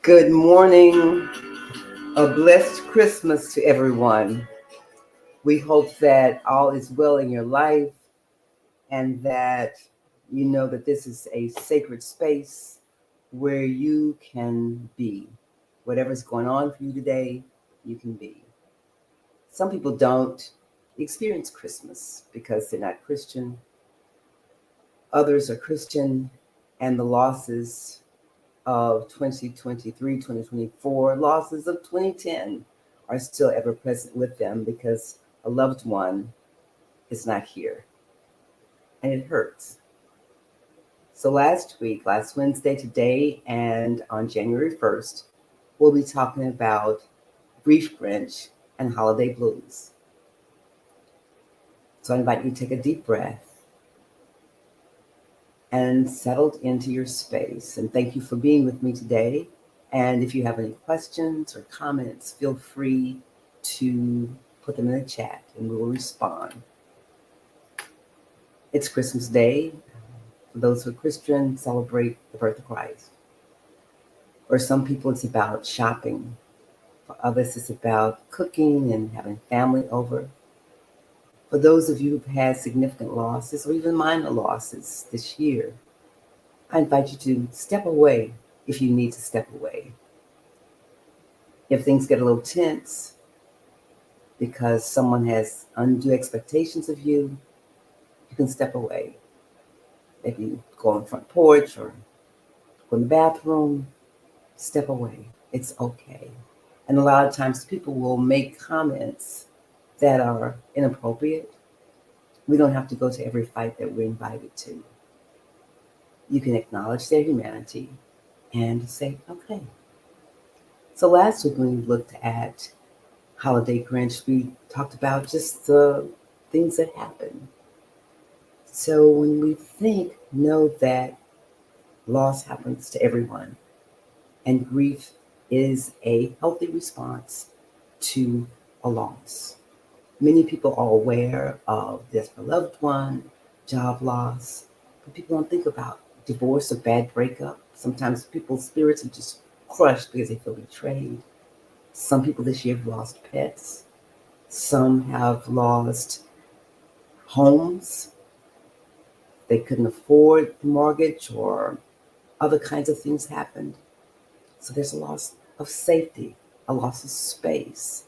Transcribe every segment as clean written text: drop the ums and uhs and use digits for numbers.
Good morning. A blessed Christmas to everyone. We hope that all is well in your life and that you know that this is a sacred space where you can be. Whatever's going on for you today, you can be. Some people don't experience Christmas because they're not Christian. Others are Christian, and the losses of 2023, 2024, losses of 2010 are still ever present with them because a loved one is not here. And it hurts. So last Wednesday, today, and on January 1st, we'll be talking about grief, Grinch, and holiday blues. So I invite you to take a deep breath and settle into your space. And thank you for being with me today. And if you have any questions or comments, feel free to put them in the chat and we will respond. It's Christmas Day. For those who are Christian, celebrate the birth of Christ. For some people, it's about shopping. For others, it's about cooking and having family over. For those of you who've had significant losses or even minor losses this year, I invite you to step away if you need to step away. If things get a little tense because someone has undue expectations of you, you can step away. Maybe go on the front porch or go in the bathroom, step away. It's okay. And a lot of times people will make comments that are inappropriate. We don't have to go to every fight that we're invited to. You can acknowledge their humanity and say, okay. So last week when we looked at Holiday Grinch, we talked about just the things that happen. So when we know that loss happens to everyone, and grief is a healthy response to a loss. Many people are aware of death of a loved one, job loss, but people don't think about divorce or bad breakup. Sometimes people's spirits are just crushed because they feel betrayed. Some people this year have lost pets. Some have lost homes. They couldn't afford the mortgage or other kinds of things happened. So there's a loss of safety, a loss of space.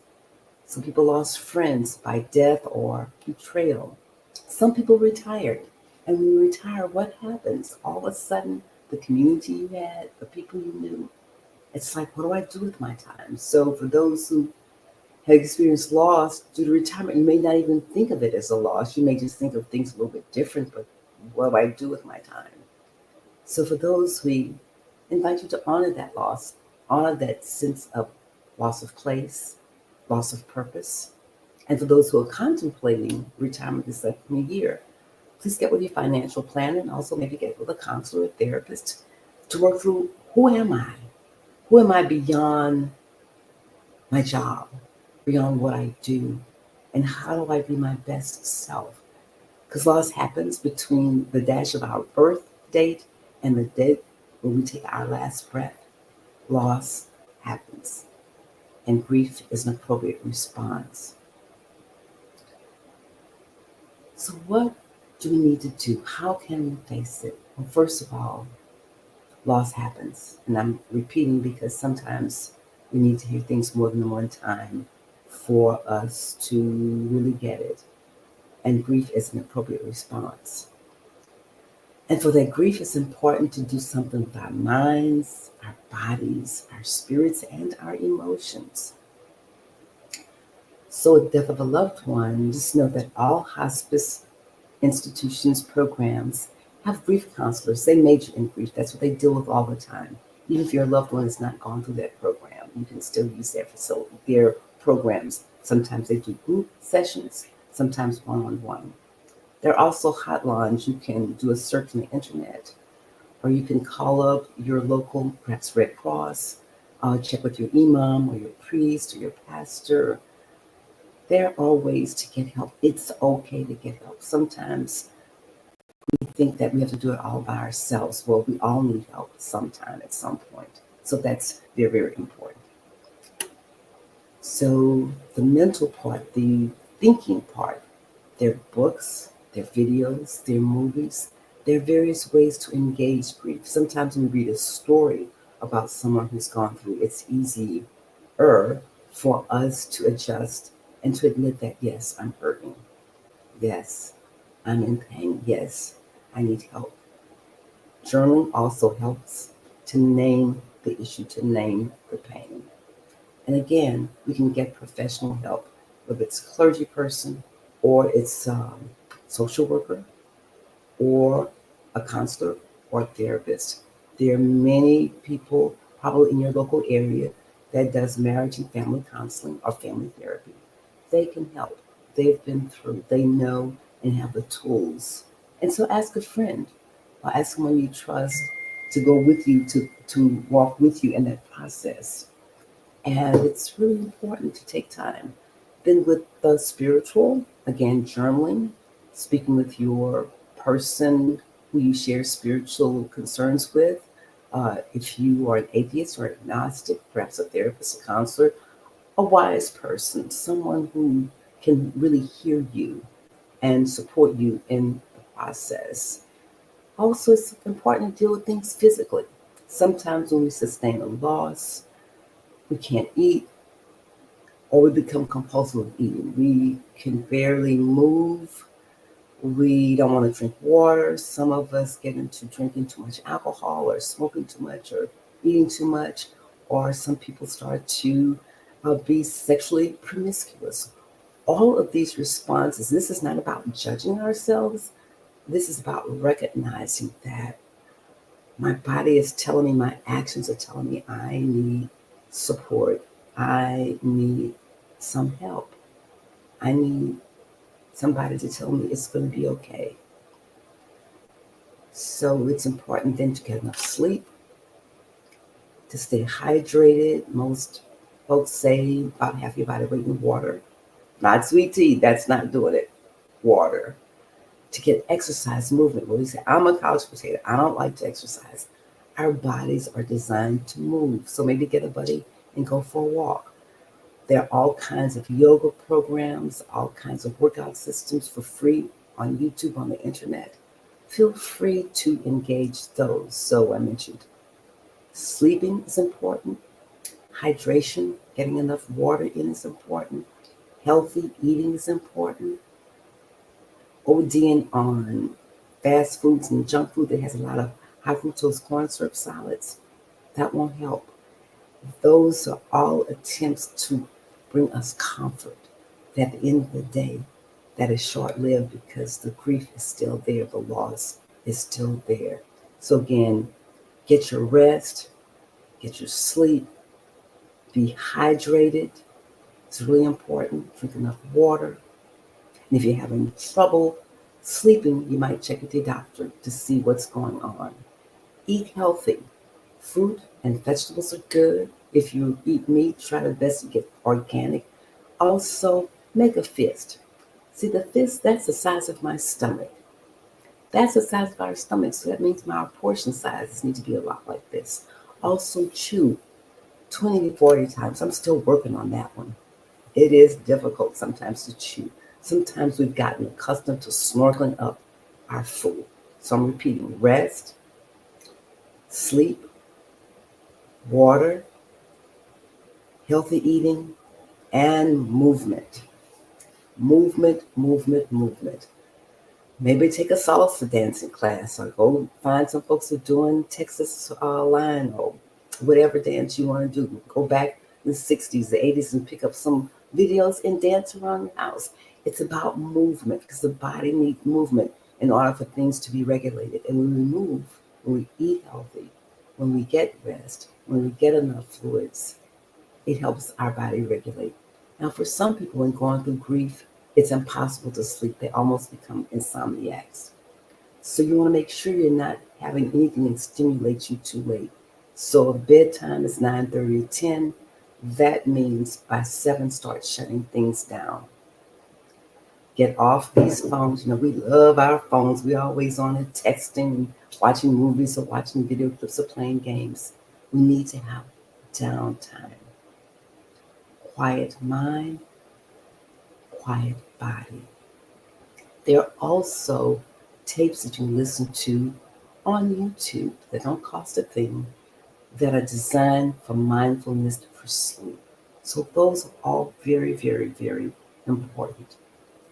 Some people lost friends by death or betrayal. Some people retired. And when you retire, what happens? All of a sudden, the community you had, the people you knew, it's like, what do I do with my time? So for those who have experienced loss due to retirement, you may not even think of it as a loss. You may just think of things a little bit different, but what do I do with my time? So for those, we invite you to honor that loss, honor that sense of loss of place, loss of purpose. And for those who are contemplating retirement this upcoming year, please get with your financial planner and also maybe get with a counselor or therapist to work through, who am I? Who am I beyond my job, beyond what I do? And how do I be my best self? Because loss happens between the dash of our birth date and the date when we take our last breath. Loss happens. And grief is an appropriate response. So what do we need to do? How can we face it? Well, first of all, loss happens. And I'm repeating because sometimes we need to hear things more than one time for us to really get it. And grief is an appropriate response. And for that grief, it's important to do something with our minds, our bodies, our spirits, and our emotions. So with death of a loved one, just know that all hospice institutions, programs have grief counselors. They major in grief. That's what they deal with all the time. Even if your loved one has not gone through that program, you can still use their facility, their programs. Sometimes they do group sessions, sometimes one-on-one. There are also hotlines. You can do a search on the internet, or you can call up your local, perhaps Red Cross, check with your imam or your priest or your pastor. There are ways to get help. It's okay to get help. Sometimes we think that we have to do it all by ourselves. Well, we all need help sometime at some point. So that's very, very important. So the mental part, the thinking part, their books, their videos, their movies, there are various ways to engage grief. Sometimes when we read a story about someone who's gone through, it's easier for us to adjust and to admit that, yes, I'm hurting. Yes, I'm in pain. Yes, I need help. Journaling also helps to name the issue, to name the pain. And again, we can get professional help, whether it's a clergy person or it's social worker or a counselor or a therapist. There are many people probably in your local area that does marriage and family counseling or family therapy. They can help. They've been through, they know and have the tools. And so ask a friend or ask someone you trust to go with you, to walk with you in that process. And it's really important to take time. Then with the spiritual, again, journaling, speaking with your person who you share spiritual concerns with. If you are an atheist or agnostic, perhaps a therapist, a counselor, a wise person, someone who can really hear you and support you in the process. Also, it's important to deal with things physically. Sometimes when we sustain a loss, we can't eat, or we become compulsive with eating. We can barely move. We don't want to drink water. Some of us get into drinking too much alcohol or smoking too much or eating too much. Or some people start to be sexually promiscuous. All of these responses, this is not about judging ourselves. This is about recognizing that my body is telling me, my actions are telling me I need support. I need some help. I need somebody to tell me it's going to be okay. So it's important then to get enough sleep, to stay hydrated. Most folks say about half your body weight in water. Not sweet tea, that's not doing it. Water. To get exercise, movement. When we say, I'm a couch potato, I don't like to exercise. Our bodies are designed to move. So maybe get a buddy and go for a walk. There are all kinds of yoga programs, all kinds of workout systems for free on YouTube, on the internet. Feel free to engage those. So I mentioned sleeping is important, hydration, getting enough water in is important, healthy eating is important, ODing on fast foods and junk food that has a lot of high fructose corn syrup solids, that won't help. Those are all attempts to bring us comfort. That at the end of the day, that is short lived because the grief is still there, the loss is still there. So, again, get your rest, get your sleep, be hydrated. It's really important. Drink enough water. And if you're having trouble sleeping, you might check with your doctor to see what's going on. Eat healthy. Fruit and vegetables are good. If you eat meat, try the best to get organic. Also, make a fist. See, the fist, that's the size of my stomach. That's the size of our stomach, so that means my portion sizes need to be a lot like this. Also, chew 20 to 40 times. I'm still working on that one. It is difficult sometimes to chew. Sometimes we've gotten accustomed to snorkeling up our food. So I'm repeating: rest, sleep, water, healthy eating, and movement. Movement, movement, movement. Maybe take a salsa dancing class or go find some folks who are doing Texas line or whatever dance you want to do. Go back in the 60s, the 80s and pick up some videos and dance around the house. It's about movement because the body needs movement in order for things to be regulated. And when we move, when we eat healthy, when we get rest, when we get enough fluids, it helps our body regulate. Now, for some people, when going through grief, it's impossible to sleep. They almost become insomniacs. So you want to make sure you're not having anything that stimulates you too late. So if bedtime is 9:30 or 10, that means by 7 start shutting things down. Get off these phones. You know, we love our phones. We're always on it, texting, watching movies or watching video clips or playing games. We need to have downtime, quiet mind, quiet body. There are also tapes that you can listen to on YouTube that don't cost a thing that are designed for mindfulness for sleep. So those are all very, very, very important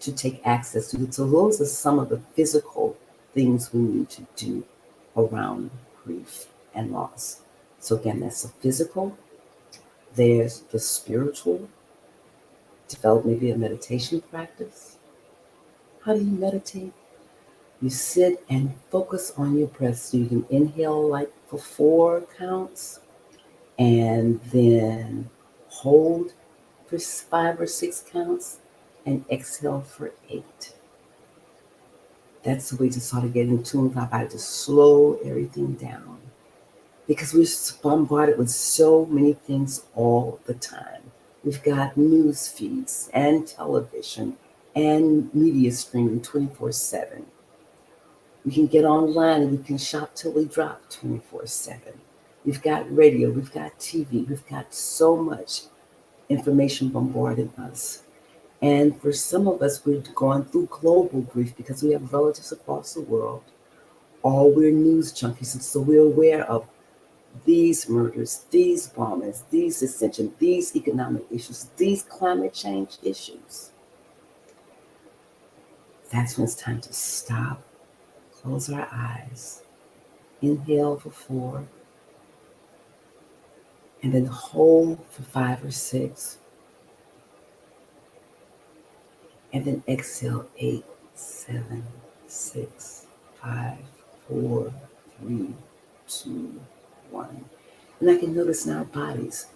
to take access to. So those are some of the physical things we need to do around grief and loss. So again, that's the physical. There's the spiritual. Develop maybe a meditation practice. How do you meditate? You sit and focus on your breath. So you can inhale like for 4 counts and then hold for 5 or 6 counts and exhale for 8. That's the way to sort of get in tune with our body, to slow everything down. Because we're bombarded with so many things all the time. We've got news feeds and television and media streaming 24/7. We can get online and we can shop till we drop 24/7. We've got radio, we've got TV, we've got so much information bombarding us. And for some of us, we're going through global grief because we have relatives across the world, or we're news junkies, and so we're aware of these murders, these bombings, these dissension, these economic issues, these climate change issues. That's when it's time to stop, close our eyes, inhale for 4, and then hold for 5 or 6, and then exhale 8, 7, 6, 5, 4, 3, 2, 1. And I can notice in our bodies,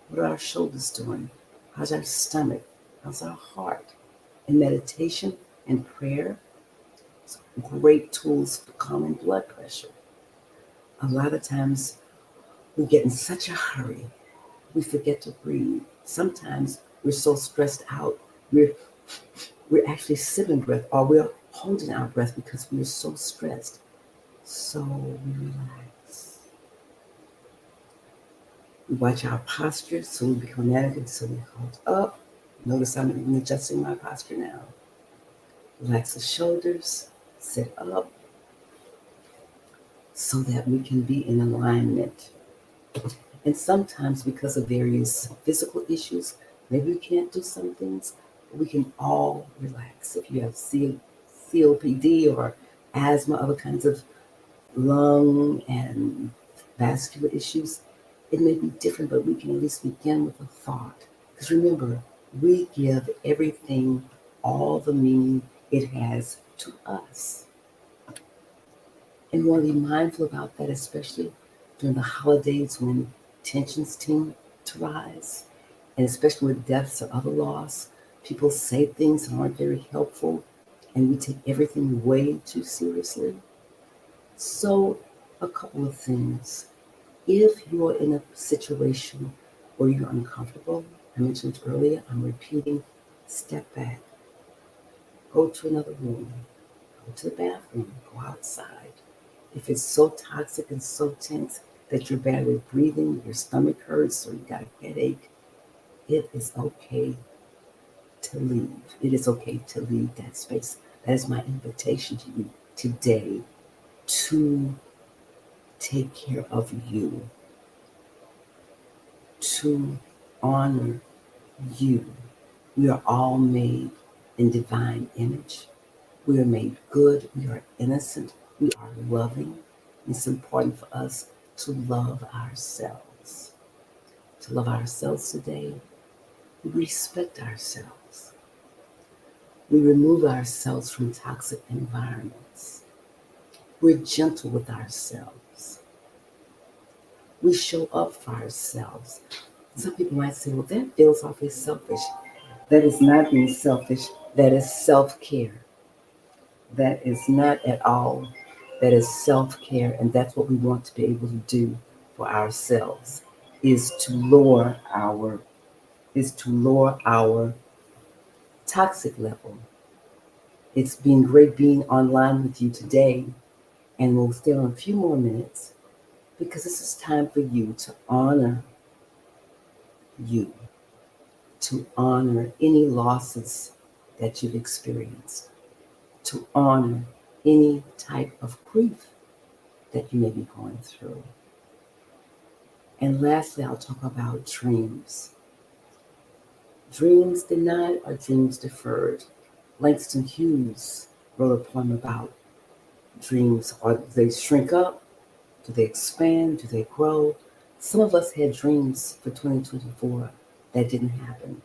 what are our shoulders doing? How's our stomach? How's our heart? And meditation and prayer, great tools for calming blood pressure. A lot of times we get in such a hurry, we forget to breathe. Sometimes we're so stressed out, we're actually sipping breath or we're holding our breath because we're so stressed. So we relax. We watch our posture so we become elegant, so we hold up. Notice I'm even adjusting my posture now. Relax the shoulders, sit up so that we can be in alignment. And sometimes because of various physical issues, maybe we can't do some things, but we can all relax. If you have COPD or asthma, other kinds of lung and vascular issues, it may be different, but we can at least begin with a thought. Because remember, we give everything all the meaning it has to us. And we want to be mindful about that, especially during the holidays when tensions tend to rise, and especially with deaths or other loss. People say things that aren't very helpful, and we take everything way too seriously. So, a couple of things. If you're in a situation where you're uncomfortable, I mentioned earlier, I'm repeating, step back, go to another room, go to the bathroom, go outside. If it's so toxic and so tense that you're barely breathing, your stomach hurts, or you got a headache, it is okay to leave. It is okay to leave that space. That is my invitation to you today, to take care of you, to honor you. We are all made in divine image. We are made good. We are innocent. We are loving. It's important for us to love ourselves. To love ourselves today, we respect ourselves. We remove ourselves from toxic environments. We're gentle with ourselves. We show up for ourselves. Some people might say, well, that feels awfully selfish. That is not being selfish. That is self-care. That is not at all. That is self-care, and that's what we want to be able to do for ourselves, is to lower our toxic level. It's been great being online with you today, and we'll stay on a few more minutes. because this is time for you to honor you, to honor any losses that you've experienced, to honor any type of grief that you may be going through. And lastly, I'll talk about dreams. Dreams denied are dreams deferred. Langston Hughes wrote a poem about dreams. Do they shrink up? Do they expand? Do they grow? Some of us had dreams for 2024 that didn't happen.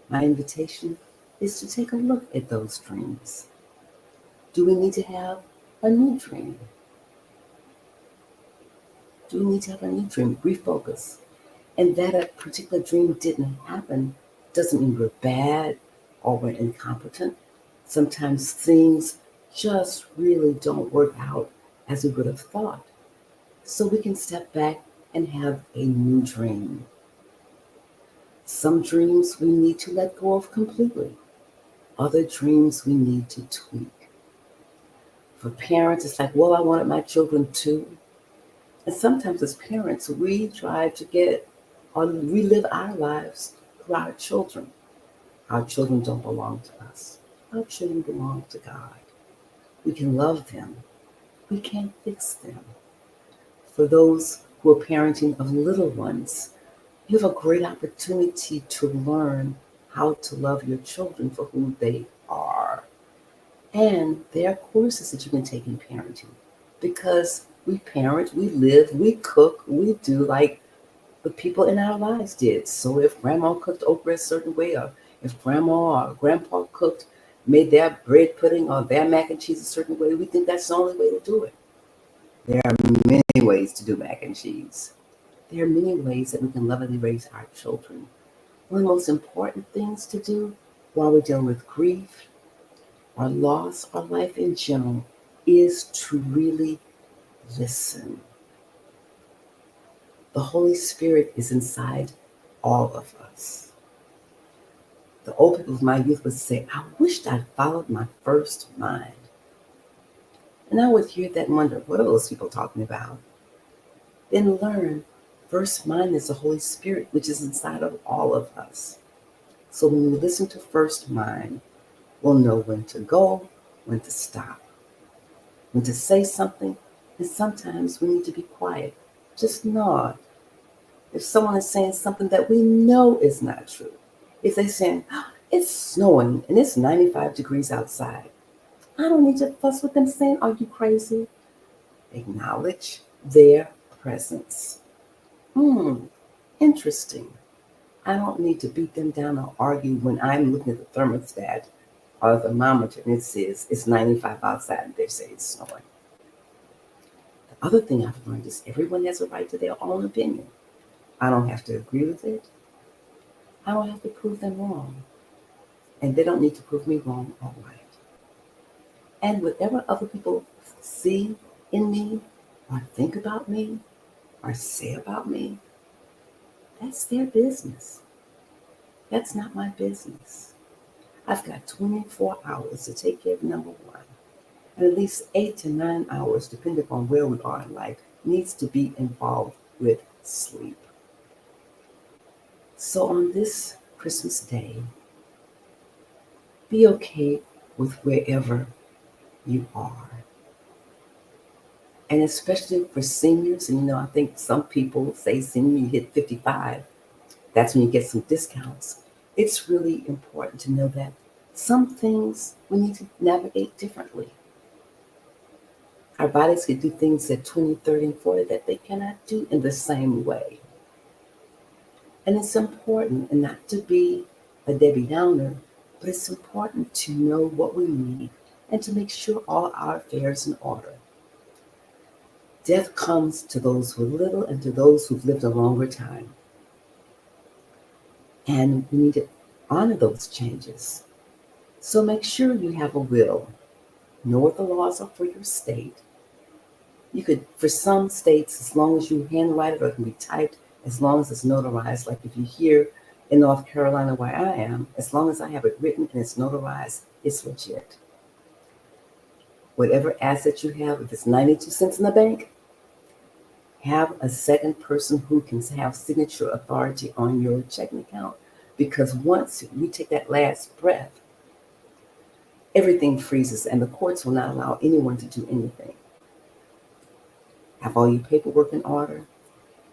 My invitation is to take a look at those dreams. Do we need to have a new dream? Do we need to have a new dream? Refocus. And that a particular dream didn't happen doesn't mean we're bad or we're incompetent. Sometimes things just really don't work out as we would have thought. So we can step back and have a new dream. Some dreams we need to let go of completely. Other dreams we need to tweak. For parents, it's like, well, I wanted my children to. And sometimes as parents, we try to get or relive our lives through our children. Our children don't belong to us. Our children belong to God. We can love them. We can't fix them. For those who are parenting of little ones, you have a great opportunity to learn how to love your children for who they are. And there are courses that you can take in parenting because we parent, we live, we cook, we do like the people in our lives did. So if grandma cooked okra a certain way, or if grandma or grandpa made their bread pudding or their mac and cheese a certain way, we think that's the only way to do it. There are many ways to do mac and cheese. There are many ways that we can lovingly raise our children. One of the most important things to do while we're dealing with grief or loss or life in general is to really listen. The Holy Spirit is inside all of us. The old people of my youth would say, I wished I'd followed my first mind. And I would hear that and wonder, what are those people talking about? Then learn, first mind is the Holy Spirit, which is inside of all of us. So when we listen to first mind, we'll know when to go, when to stop, when to say something, and sometimes we need to be quiet. Just nod. If someone is saying something that we know is not true, if they're saying, it's snowing and it's 95 degrees outside, I don't need to fuss with them saying, are you crazy? Acknowledge their presence. Interesting. I don't need to beat them down or argue when I'm looking at the thermostat or the thermometer and it says it's 95 outside and they say it's snowing. The other thing I've learned is everyone has a right to their own opinion. I don't have to agree with it. I don't have to prove them wrong. And they don't need to prove me wrong or right. And whatever other people see in me or think about me or say about me, that's their business. That's not my business. I've got 24 hours to take care of number one. And at least 8 to 9 hours, depending on where we are in life, needs to be involved with sleep. So on this Christmas Day, be okay with wherever you are. And especially for seniors, and I think some people say senior, you hit 55, that's when you get some discounts. It's really important to know that some things we need to navigate differently. Our bodies can do things at 20, 30, and 40 that they cannot do in the same way. And it's important, and not to be a Debbie Downer, but it's important to know what we need and to make sure all our affairs in order. Death comes to those who are little and to those who've lived a longer time. And we need to honor those changes. So make sure you have a will. Know what the laws are for your state. You could, for some states, as long as you handwrite it or it can be typed, as long as it's notarized, like if you're here in North Carolina where I am, as long as I have it written and it's notarized, it's legit. Whatever asset you have, if it's 92 cents in the bank, Have a second person who can have signature authority on your checking account. Because once we take that last breath, everything freezes and the courts will not allow anyone to do anything. Have all your paperwork in order.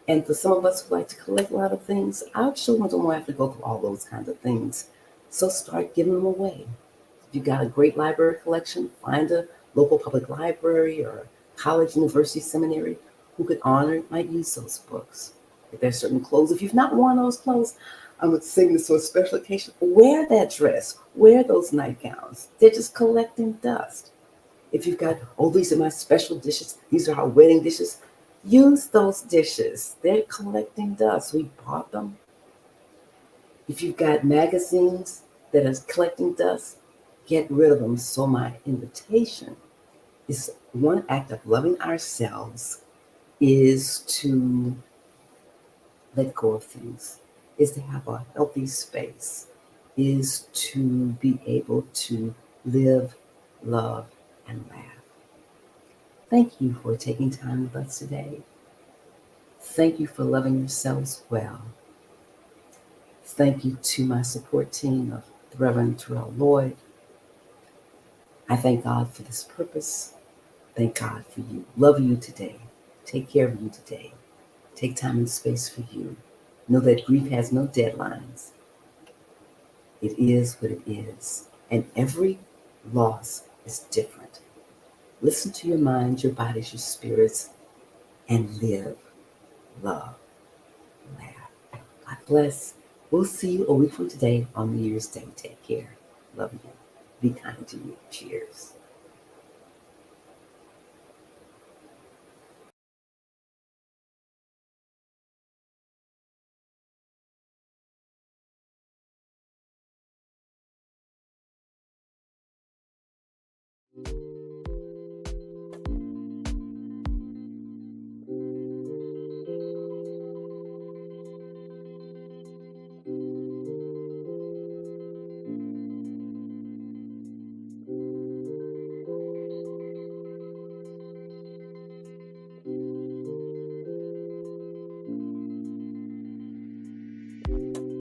And for some of us who like to collect a lot of things, our children don't have to go through all those kinds of things. So start giving them away. If you've got a great library collection, find a local public library or college, university, seminary who could honor and might use those books. If there's certain clothes, if you've not worn those clothes, I would sing this to a special occasion. Wear that dress, wear those nightgowns. They're just collecting dust. If you've got, oh, these are my special dishes, these are our wedding dishes, use those dishes. They're collecting dust. We bought them. If you've got magazines that are collecting dust, get rid of them. So my invitation is one act of loving ourselves is to let go of things, is to have a healthy space, is to be able to live, love, and laugh. Thank you for taking time with us today. Thank you for loving yourselves well. Thank you to my support team of the Reverend Terrell Lloyd. I thank God for this purpose. Thank God for you. Love you today. Take care of you today. Take time and space for you. Know that grief has no deadlines. It is what it is. And every loss is different. Listen to your mind, your bodies, your spirits, and live, love, laugh. God bless. We'll see you a week from today on New Year's Day. Take care. Love you. Be kind to you. Cheers.